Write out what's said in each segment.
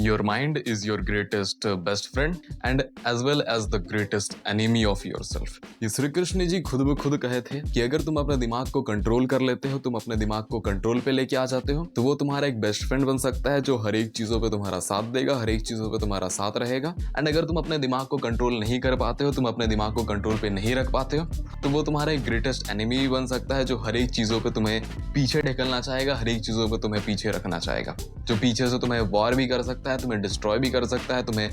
Your mind is your greatest best friend and as well as the greatest enemy of yourself. ये श्री कृष्ण जी खुद ब खुद कहे थे कि अगर तुम अपने दिमाग को कंट्रोल कर लेते हो, तुम अपने दिमाग को कंट्रोल पे लेके आ जाते हो, तो वो तुम्हारा एक बेस्ट फ्रेंड बन सकता है जो हर एक चीजों पे तुम्हारा साथ देगा, हर एक चीजों पे तुम्हारा साथ रहेगा। एंड अगर तुम अपने दिमाग को कंट्रोल नहीं कर पाते हो, तुम अपने दिमाग को कंट्रोल पे नहीं रख पाते हो, तो वो तुम्हारा एक ग्रेटेस्ट एनिमी भी बन सकता है जो हर एक चीजों पे तुम्हें पीछे ढकेलना चाहेगा, हर एक चीजों पे तुम्हें पीछे रखना चाहेगा, जो पीछे से तुम्हें वॉर भी कर सकता है, तुम्हें डिस्ट्रॉय भी कर सकता है, तुम्हें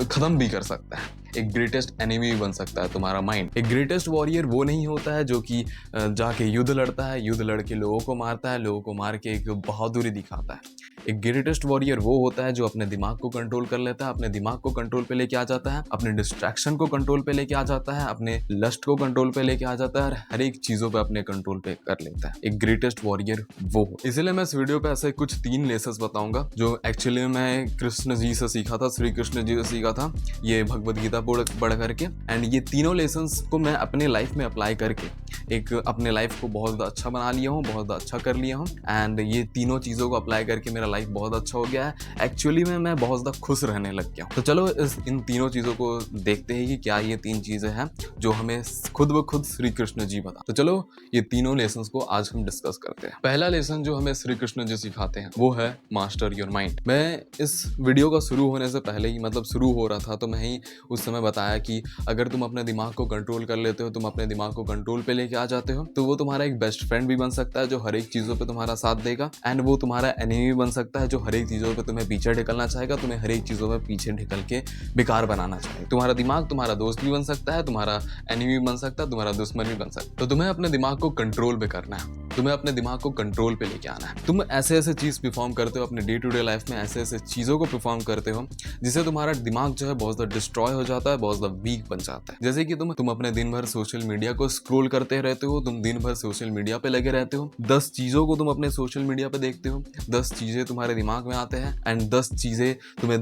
खत्म भी कर सकता है। एक ग्रेटेस्ट एनिमी बन सकता है तुम्हारा माइंड। एक ग्रेटेस्ट वॉरियर वो नहीं होता है जो कि जाके युद्ध लड़ता है, युद्ध लड़ के लोगों को मारता है, लोगों को मार के एक बहादुरी दिखाता है। एक ग्रेटेस्ट वॉरियर वो होता है जो अपने दिमाग को कंट्रोल कर लेता है, अपने दिमाग को कंट्रोल पे लेके आ जाता है, अपने डिस्ट्रैक्शन को कंट्रोल पे लेके आ जाता है, अपने लस्ट को कंट्रोल पे लेके आ जाता है और हर एक चीजों पे अपने कंट्रोल पे कर लेता है। एक ग्रेटेस्ट वॉरियर वो हो। इसलिए मैं इस वीडियो पे ऐसे कुछ 3 लेसन्स बताऊंगा जो एक्चुअली मैं कृष्ण जी से सीखा था, श्री कृष्ण जी से सीखा था, ये भगवद गीता पढ़ करके। एंड ये तीनों लेसन्स को मैं अपने लाइफ में अप्लाई करके एक अपने लाइफ को बहुत अच्छा बना लिया हूँ, बहुत अच्छा कर लिया हूँ। एंड ये तीनों चीज़ों को अप्लाई करके मेरा लाइफ बहुत अच्छा हो गया है। एक्चुअली में मैं बहुत ज़्यादा खुश रहने लग गया हूँ। तो चलो इन तीनों चीज़ों को देखते हैं कि क्या ये 3 चीज़ें हैं जो हमें खुद ब खुद श्री कृष्ण जी बता। तो चलो ये तीनों लेसन्स को आज हम डिस्कस करते हैं। पहला लेसन जो हमें श्री कृष्ण जी सिखाते हैं वो है मास्टर योर माइंड। मैं इस वीडियो का शुरू होने से पहले ही, मतलब शुरू हो रहा था तो मैं ही उस समय बताया कि अगर तुम अपने दिमाग को कंट्रोल कर लेते हो, तुम अपने दिमाग को कंट्रोल पे लेके आ जाते हो, तो वो तुम्हारा एक बेस्ट फ्रेंड भी बन सकता है जो हर एक चीजों पे तुम्हारा साथ देगा। एंड वो तुम्हारा एनिमी बन सकता है जो हर एक चीजों पे तुम्हें पीछे ढकलना चाहेगा, तुम्हें हर एक चीजों पे पीछे ढकल के बेकार बनाना चाहेगा। तुम्हारा दिमाग तुम्हारा दोस्त भी बन सकता है, तुम्हारा एनिमी बन सकता है, तुम्हारा दुश्मन भी बन सकता है। तो तुम्हें अपने दिमाग को कंट्रोल पे करना है, तुम्हें अपने दिमाग को कंट्रोल पे लेके आना है। तुम ऐसे ऐसे चीज परफॉर्म करते हो अपने डे टू डे लाइफ में, ऐसे ऐसे चीजों को परफॉर्म करते हो जिससे तुम्हारा दिमाग जो है बहुत ज्यादा डिस्ट्रॉय हो जाता है, बहुत ज्यादा वीक बन जाता है। जैसे कि तुम अपने दिन भर सोशल मीडिया को स्क्रॉल करते रहते हो, तुम दिन भर सोशल मीडिया पे लगे रहते हो, 10 चीजों को तुम अपने सोशल मीडिया पे देखते हो, 10 चीजें तुम्हारे दिमाग में आते हैं एंड 10 चीजें तुम्हारे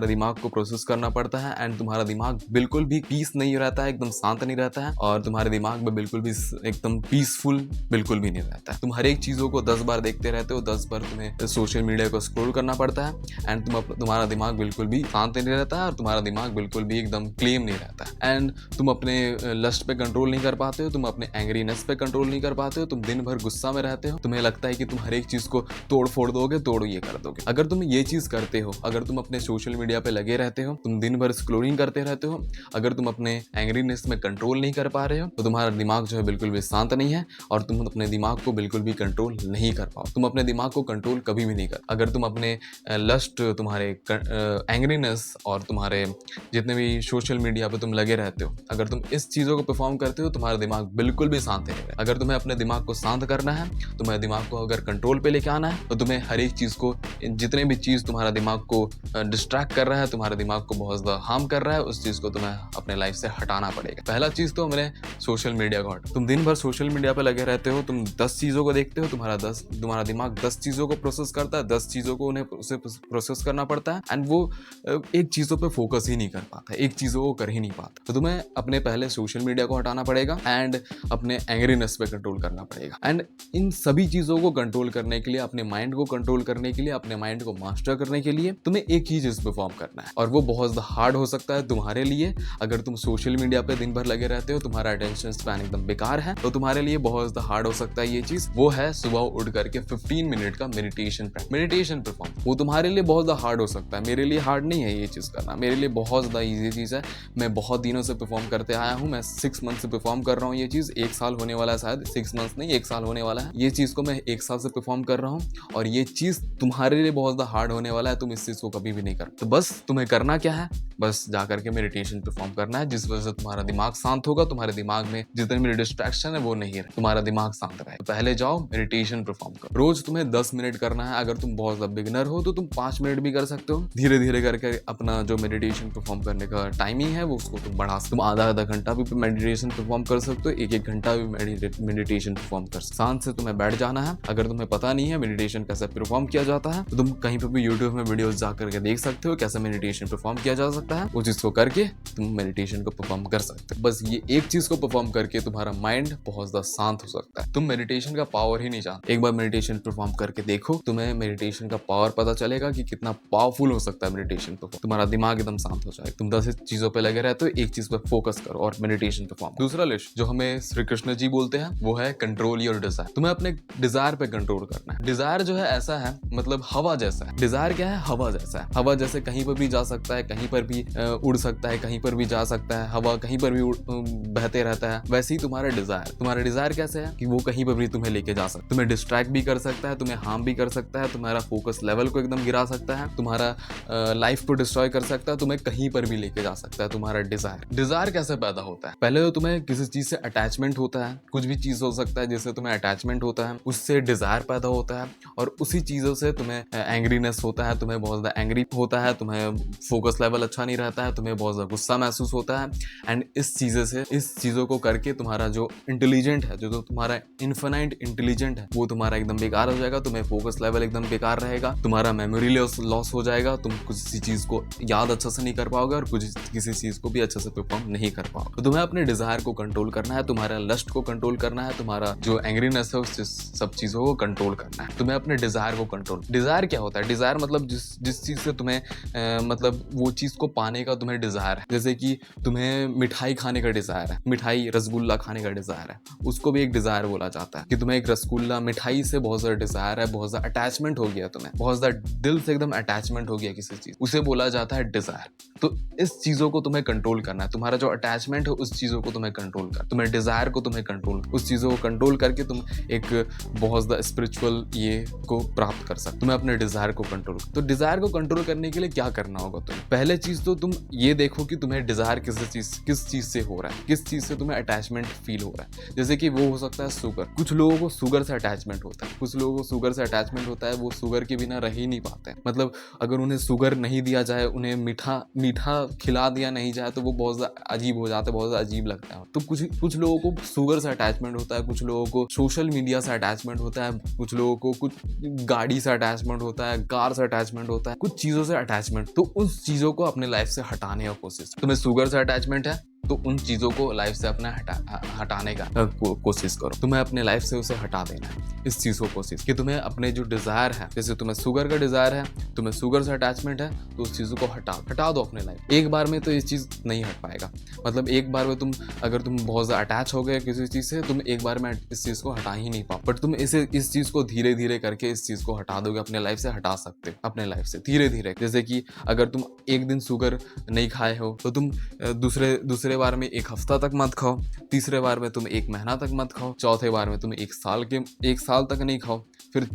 दिमाग को प्रोसेस करना पड़ता है। एंड तुम्हारा दिमाग बिल्कुल भी पीस नहीं रहता है, एकदम शांत नहीं रहता है, और तुम्हारे दिमाग में बिल्कुल भी एकदम पीसफुल बिल्कुल भी नहीं रहता है। तुम हर एक चीजों को 10 बार देखते रहते हो, 10 बार तुम्हें सोशल मीडिया को स्क्रॉल करना पड़ता है एंड तुम्हारा दिमाग बिल्कुल भी शांत नहीं रहता है और तुम्हारा दिमाग बिल्कुल भी एकदम क्लीन नहीं रहता है। एंड तुम अपने लस्ट पे कंट्रोल नहीं कर पाते हो, तुम अपने एंग्रीनेस पे कंट्रोल नहीं कर पाते हो, तुम दिन भर गुस्सा में रहते हो, तुम्हें लगता है कि तुम हर एक चीज को तोड़ फोड़ दोगे, तोड़ ये कर दोगे। अगर तुम ये चीज करते हो, अगर तुम अपने सोशल मीडिया पे लगे रहते हो, तुम दिन भर स्क्रोलिंग करते रहते हो, अगर तुम अपने एंग्रीनेस में कंट्रोल नहीं कर पा रहे हो, तो तुम्हारा दिमाग जो है बिल्कुल भी शांत नहीं है और तुम अपने दिमाग को बिल्कुल भी कंट्रोल नहीं कर पाओ। तुम अपने दिमाग को कंट्रोल कभी भी नहीं कर। अगर तुम अपने लस्ट, तुम्हारे एंग्रीनेस और तुम्हारे जितने भी सोशल मीडिया पे तुम लगे रहते हो, अगर तुम इस चीजों को परफॉर्म करते हो, तुम्हारा दिमाग बिल्कुल भी शांत नहीं है। अगर तुम्हें अपने दिमाग को शांत करना है, तुम्हारे दिमाग को अगर कंट्रोल पे लेके आना है, तो तुम्हें हर एक चीज को, जितने भी चीज तुम्हारा दिमाग को डिस्ट्रैक्ट कर रहा है, तुम्हारे दिमाग को बहुत ज्यादा हार्म कर रहा है, उस चीज को तुम्हें अपने लाइफ से हटाना पड़ेगा। पहला चीज तो मैंने सोशल मीडिया को हटा। तुम दिन भर सोशल मीडिया पे लगे रहते हो, तुम 10 चीजों को देखते हो, तुम्हारा दिमाग 10 चीजों को प्रोसेस करता है, 10 चीजों को उन्हें उसे प्रोसेस करना पड़ता है एंड वो एक चीजों पे फोकस ही नहीं कर पाता, एक चीजों को कर ही नहीं पाता। तो तुम्हें अपने पहले सोशल मीडिया को हटाना पड़ेगा एंड अपने एंग्रीनेस पे कंट्रोल करना पड़ेगा। एंड इन सभी चीजों को कंट्रोल करने के लिए, अपने माइंड को कंट्रोल करने के लिए, अपने माइंड को मास्टर करने के लिए तुम्हें एक ही चीज परफॉर्म करना है और वो बहुत हार्ड हो सकता है तुम्हारे लिए। अगर तुम सोशल मीडिया पे दिन भर लगे रहते हो, तुम्हारा अटेंशन स्पैन एकदम बेकार है, तो तुम्हारे लिए बहुत ज्यादा हार्ड हो सकता है ये चीज। वो है सुबह उठ करके 15 मिनट का मेडिटेशन परफॉर्म। वो तुम्हारे लिए बहुत ज्यादा हार्ड हो सकता है, मेरे लिए हार्ड नहीं है ये चीज करना, मेरे लिए बहुत ज्यादा ईजी चीज है। मैं बहुत दिनों से परफॉर्म करते आया हूँ, मैं 6 मंथ से परफॉर्म कर रहा हूँ ये चीज, 1 साल होने वाला है, शायद 6 मंथ नहीं 1 साल होने वाला है। ये चीज को मैं 1 साल से परफॉर्म कर रहा हूँ और ये चीज तुम्हारे लिए बहुत ज्यादा हार्ड होने वाला है, तुम इस चीज को कभी भी नहीं कर। तो बस तुम्हें करना क्या है, बस जाकर के मेडिटेशन परफॉर्म करना है, जिस वजह से तुम्हारा दिमाग शांत होगा, तुम्हारे दिमाग में जितने भी डिस्ट्रैक्शन है वो नहीं है, तुम्हारा दिमाग शांत रहे। तो पहले जाओ मेडिटेशन परफॉर्म करो। रोज तुम्हें 10 मिनट करना है। अगर तुम बहुत ज्यादा बिगिनर हो तो तुम 5 मिनट भी कर सकते हो। धीरे धीरे करके अपना जो मेडिटेशन परफॉर्म करने का टाइमिंग है वो उसको तुम बढ़ा सकते हो। तुम आधा घंटा भी मेडिटेशन परफॉर्म कर सकते हो, 1 घंटा भी मेडिटेशन परफॉर्म कर सकते हो। शांत से तुम्हें बैठ जाना है। अगर तुम्हें पता नहीं है मेडिटेशन कैसे परफॉर्म किया जाता है, तो तुम कहीं पर भी यूट्यूब में वीडियोस जाकर के देख सकते हो कैसे मेडिटेशन परफॉर्म किया जा सकता सकता है वो चीज को करके तुम मेडिटेशन को परफॉर्म कर सकते हो। बस ये एक चीज को परफॉर्म करके तुम्हारा माइंड बहुत ज्यादा शांत हो सकता है। तुम मेडिटेशन का पावर ही नहीं जानते, एक बार मेडिटेशन परफॉर्म करके देखो, तुम्हें मेडिटेशन का पावर पता चलेगा कि कितना पावरफुल हो सकता है मेडिटेशन परफॉर्म। तुम्हारा दिमाग एकदम शांत हो जाएगा। तुम 10 चीजों पे लगे रहते हो, एक चीज पे फोकस करो और मेडिटेशन परफॉर्म। दूसरा लिस्ट जो हमें श्री कृष्ण जी बोलते हैं वो है कंट्रोल योर डिजायर। तुम्हें अपने डिजायर पे कंट्रोल करना है। डिजायर जो है ऐसा है, मतलब हवा जैसा है। डिजायर क्या है? हवा जैसा है। हवा जैसे कहीं पर भी जा सकता है, कहीं पर भी उड़ सकता है, कहीं पर भी जा सकता है। हवा कहीं पर भी बहते रहता है। वैसे ही तुम्हारा डिजायर कैसे है कि वो कहीं पर भी तुम्हें लेके जा सकता है, तुम्हें डिस्ट्रैक्ट भी कर सकता है, तुम्हें हार्म भी कर सकता है, तुम्हारा फोकस लेवल को एकदम गिरा सकता है, तुम्हारा लाइफ को डिस्ट्रॉय कर सकता है, तुम्हें कहीं पर भी लेके जा सकता है। तुम्हारा डिजायर कैसे पैदा होता है? पहले तो तुम्हें किसी चीज से अटैचमेंट होता है, कुछ भी चीज हो सकता है जिससे तुम्हें अटैचमेंट होता है, उससे डिजायर पैदा होता है और उसी चीजों से तुम्हें एंग्रीनेस होता है, तुम्हें बहुत ज्यादा एंग्री होता है, तुम्हें फोकस लेवल अच्छा नहीं रहता है, तुम्हें बहुत ज्यादा गुस्सा महसूस होता है। एंड इस चीजों को करके तुम्हारा जो इंटेलिजेंट है, जो तुम्हारा इन्फिनाइट इंटेलिजेंट है, वो तुम्हारा एकदम बेकार हो जाएगा। तुम्हें फोकस लेवल एकदम बेकार रहेगा, तुम्हारा मेमोरी लॉस हो जाएगा, तुम किसी चीज को याद अच्छे से नहीं कर पाओगे और किसी चीज को भी अच्छे से परफॉर्म नहीं कर पाओगे। तो तुम्हें अपने डिजायर को कंट्रोल करना है, तुम्हारा लस्ट को कंट्रोल करना है, तुम्हारा जो एंग्रीनेस है उस सब चीजों को कंट्रोल करना है। तुम्हें अपने डिजायर को कंट्रोल। डिजायर क्या होता है? डिजायर मतलब जिस चीज से तुम्हें मतलब वो चीज को पाने का तुम्हें डिजायर है। जैसे कि तुम्हें मिठाई खाने का डिजायर है, मिठाई रसगुल्ला खाने का डिजायर है, उसको भी एक डिजायर बोला जाता है कि तुम्हें एक रसगुल्ला मिठाई से बहुत ज्यादा डिजायर है, बहुत ज्यादा अटैचमेंट हो गया, तुम्हें बहुत ज्यादा दिल से एकदम अटैचमेंट हो गया किसी चीज, उसे बोला जाता है डिजायर। तो इस चीजों को तुम्हें कंट्रोल करना है। तुम्हारा जो अटैचमेंट है उस चीजों को तुम्हें कंट्रोल कर, तुम्हें डिजायर को तुम्हें कंट्रोल, उस चीजों को कंट्रोल करके तुम एक बहुत ज्यादा स्पिरिचुअल ये को प्राप्त कर सकते। तुम्हें अपने डिजायर को कंट्रोल। तो डिजायर को कंट्रोल करने के लिए क्या करना होगा? तुम्हें पहले चीज तो तुम ये देखो कि तुम्हें डिजायर किस चीज से हो रहा है, किस चीज से तुम्हें अटैचमेंट फील हो रहा है। जैसे कि वो हो सकता है शुगर। कुछ लोगों को शुगर से अटैचमेंट होता है, कुछ लोगों को शुगर से अटैचमेंट होता है, वो शुगर के बिना रह ही नहीं पाते हैं। मतलब अगर उन्हें शुगर नहीं दिया जाए, उन्हें मीठा खिला दिया नहीं जाए तो वो बहुत ज्यादा अजीब हो जाता है, बहुत ज्यादा अजीब लगता है। तो कुछ लोगों को शुगर से अटैचमेंट होता है, कुछ लोगों को सोशल मीडिया से अटैचमेंट होता है, कुछ लोगों को कुछ गाड़ी से अटैचमेंट होता है, कार से अटैचमेंट होता है, कुछ चीजों से अटैचमेंट। तो उस चीजों को अपने लाइफ से हटाने का कोशिश। तुम्हें शुगर से अटैचमेंट है तो उन चीजों को लाइफ से अपने हटाने का कोशिश करो। तुम्हें अपने लाइफ से उसे हटा देना है, इस चीज को कोशिश कि तुम्हें अपने जो डिजायर है, जैसे तुम्हें शुगर का डिजायर है, तुम्हें शुगर से अटैचमेंट है, तो उस चीजों को हटा दो अपने लाइफ। एक बार में तो इस चीज नहीं हट पाएगा। मतलब एक बार में अगर तुम बहुत ज्यादा अटैच हो गए किसी चीज से, तुम एक बार में इस चीज को हटा ही नहीं पाओ। बट तुम इस चीज को धीरे धीरे करके इस चीज को हटा दोगे, अपने लाइफ से हटा सकते हो, अपने लाइफ से धीरे धीरे। जैसे कि अगर तुम एक दिन शुगर नहीं खाए हो तो तुम दूसरे बार में एक हफ्ता तक मत खाओ, तीसरे बार में तुम एक महीना तक मत खाओ, चौथे बार में तुम एक साल तक नहीं खाओ, फिर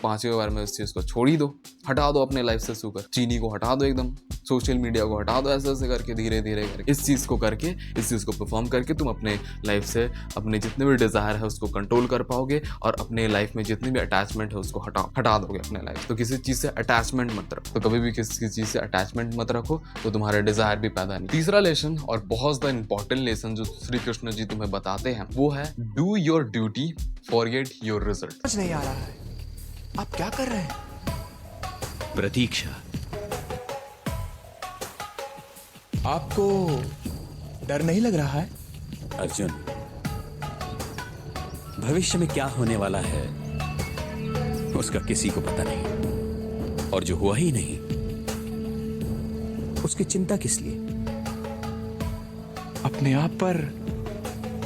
पांचवें बार में इस चीज को छोड़ ही दो, हटा दो अपने लाइफ से शुगर, चीनी को हटा दो, एकदम सोशल मीडिया को हटा दो। ऐसे करके धीरे धीरे करके इस चीज को परफॉर्म करके तुम अपने लाइफ से अपने जितने भी डिजायर है उसको कंट्रोल कर पाओगे और अपने लाइफ में जितनी भी अटैचमेंट है उसको हटा दोगे अपने लाइफ। तो किसी चीज से अटैचमेंट मत रखो, तो कभी भी किसी चीज से अटैचमेंट मत रखो, तो तुम्हारे डिजायर भी पैदा नहीं। तीसरा लेसन और बहुत ज्यादा इंपॉर्टेंट लेसन जो श्री कृष्ण जी तुम्हें बताते हैं वो है do your duty, forget your result. समझ नहीं आ रहा है आप क्या कर रहे हैं? प्रतीक्षा। आपको डर नहीं लग रहा है? अर्जुन, भविष्य में क्या होने वाला है उसका किसी को पता नहीं, और जो हुआ ही नहीं उसकी चिंता किस लिए? अपने आप पर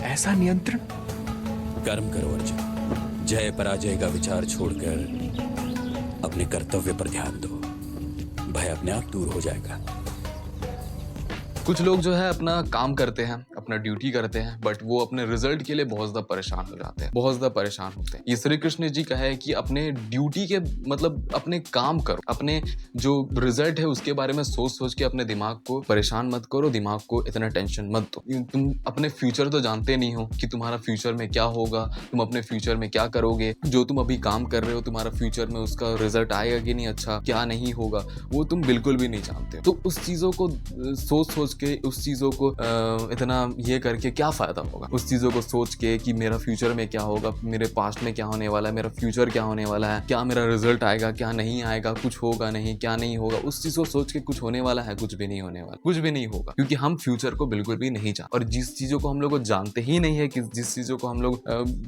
ऐसा नियंत्रण। कर्म करो अर्जुन, जय पराजय का विचार छोड़कर अपने कर्तव्य पर ध्यान दो, भय अपने आप दूर हो जाएगा। कुछ लोग जो है अपना काम करते हैं, अपना ड्यूटी करते हैं, बट वो अपने रिजल्ट के लिए बहुत ज्यादा परेशान हो जाते हैं, बहुत ज्यादा परेशान होते हैं। ये श्री कृष्ण जी का है कि अपने ड्यूटी के मतलब अपने काम करो, अपने जो रिजल्ट है उसके बारे में सोच के अपने दिमाग को परेशान मत करो, दिमाग को इतना टेंशन मत दो। तुम अपने फ्यूचर तो जानते नहीं हो कि तुम्हारा फ्यूचर में क्या होगा, तुम अपने फ्यूचर में क्या करोगे, जो तुम अभी काम कर रहे हो तुम्हारा फ्यूचर में उसका रिजल्ट आएगा कि नहीं, अच्छा क्या नहीं होगा, वो तुम बिल्कुल भी नहीं जानते। तो उस चीजों को सोच के उस चीजों को इतना ये करके क्या फायदा होगा, उस चीजों को सोच के कि मेरा फ्यूचर में क्या होगा, मेरे पास्ट में क्या होने वाला है, मेरा फ्यूचर क्या होने वाला है, क्या मेरा रिजल्ट आएगा, क्या नहीं आएगा, कुछ होगा नहीं, क्या नहीं होगा, उस चीज को सोच के कुछ होने वाला है? कुछ भी नहीं होने वाला, कुछ भी नहीं होगा, क्योंकि हम फ्यूचर को बिल्कुल भी नहीं जानते। और जिस चीजों को हम लोग जानते ही नहीं है, कि जिस चीजों को हम लोग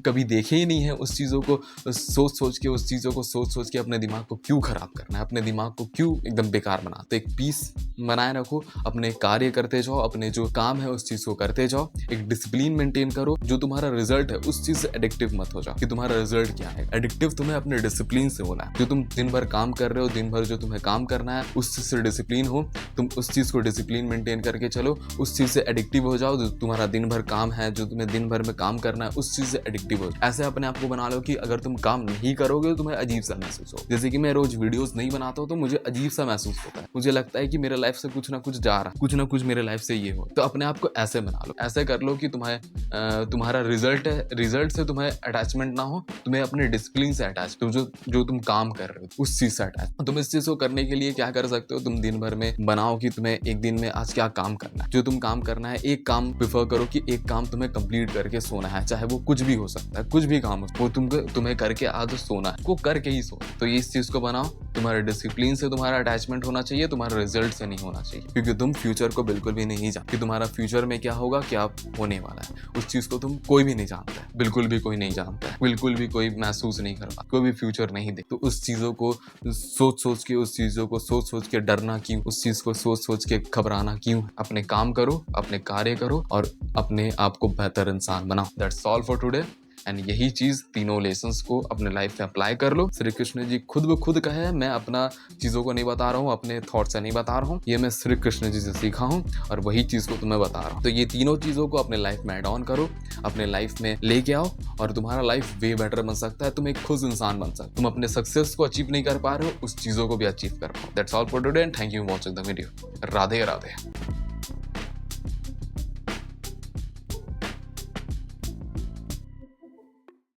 कभी देखे ही नहीं है, उस चीजों को सोच सोच के, उस चीजों को सोच सोच के अपने दिमाग को क्यों खराब करना है, अपने दिमाग को क्यों एकदम बेकार बनाना। तो एक पीस बनाए रखो, अपने कार्य करते जाओ, अपने जो काम है उस चीज को करते जाओ, एक डिसिप्लिन मेंटेन करो। जो तुम्हारा रिजल्ट है उस चीज से एडिक्टिव मत हो जाओ कि तुम्हारा रिजल्ट क्या है। एडिक्टिव तुम्हें अपने डिसिप्लिन से होना है। जो तुम दिन भर काम कर रहे हो, दिन भर जो तुम्हें काम करना है उस चीज से डिसिप्लिन हो, तुम उस चीज को डिसिप्लिन मेंटेन करके चलो, उस चीज से एडिक्टिव हो जाओ। जो तुम्हारा दिन भर काम है, जो तुम्हें दिन भर में काम करना है, उस चीज से एडिक्टिव हो जाओ। ऐसे अपने आप को बना लो कि अगर तुम काम नहीं करोगे तो तुम्हें अजीब सा महसूस हो। जैसे कि मैं रोज वीडियोस नहीं बनाता हूँ तो मुझे अजीब सा महसूस होता है, मुझे लगता है कि मेरे लाइफ से कुछ ना कुछ जा रहा है, कुछ ना कुछ मेरे लाइफ से ये हो। तो अपने आप को ऐसे बना लो, ऐसे कर लो कि तुम्हारा रिजल्ट है, रिजल्ट से तुम्हें अटैचमेंट ना हो, तुम्हें अपने डिसिप्लिन से अटैच, तो जो तुम काम कर रहे हो उस चीज से अटैच। तुम इस चीज को करने के लिए क्या कर सकते हो, तुम दिन भर में बनाओ कि तुम्हें एक दिन में आज क्या काम करना है। जो तुम काम करना है, एक काम प्रिफर करो कि एक काम तुम्हें कंप्लीट करके सोना है, चाहे वो कुछ भी हो सकता है, कुछ भी काम हो, वो तुम्हें करके आज सोना है, वो करके ही सो। तो इस चीज को बनाओ। तुम्हारे डिसिप्लिन से तुम्हारा अटैचमेंट होना चाहिए, तुम्हारा रिजल्ट से नहीं होना चाहिए, क्योंकि तुम फ्यूचर को बिल्कुल भी नहीं जानते कि तुम्हारा फ्यूचर में क्या होगा, क्या होने वाला है। उस चीज को तुम कोई भी नहीं जानता है, बिल्कुल भी कोई नहीं जानता है, बिल्कुल भी कोई महसूस नहीं कर पाता, कोई भी फ्यूचर नहीं देख। तो उस चीजों को सोच सोच के, उस चीजों को सोच सोच के डरना क्यों, उस चीज को सोच सोच के घबराना क्यों। अपने काम करो, अपने कार्य करो और अपने आप को बेहतर इंसान बनाओ। That's all for today. And यही चीज, तीनों लेसन्स को अपने लाइफ में अप्लाई कर लो। श्री कृष्ण जी खुद ब खुद कहे हैं, मैं अपना चीजों को नहीं बता रहा हूँ, अपने थॉट से नहीं बता रहा हूँ, ये मैं श्री कृष्ण जी से सीखा हूँ और वही चीज को तुम्हें बता रहा हूँ। तो ये तीनों चीजों को अपने लाइफ में एड ऑन करो, अपने लाइफ में लेके आओ और तुम्हारा लाइफ वे बेटर बन सकता है। तुम एक खुश इंसान बन सकते हो। तुम अपने सक्सेस को अचीव नहीं कर पा रहे हो, उस चीजों को भी अचीव कर पाओ। That's all for today and thank you for watching the video. Radhe Radhe.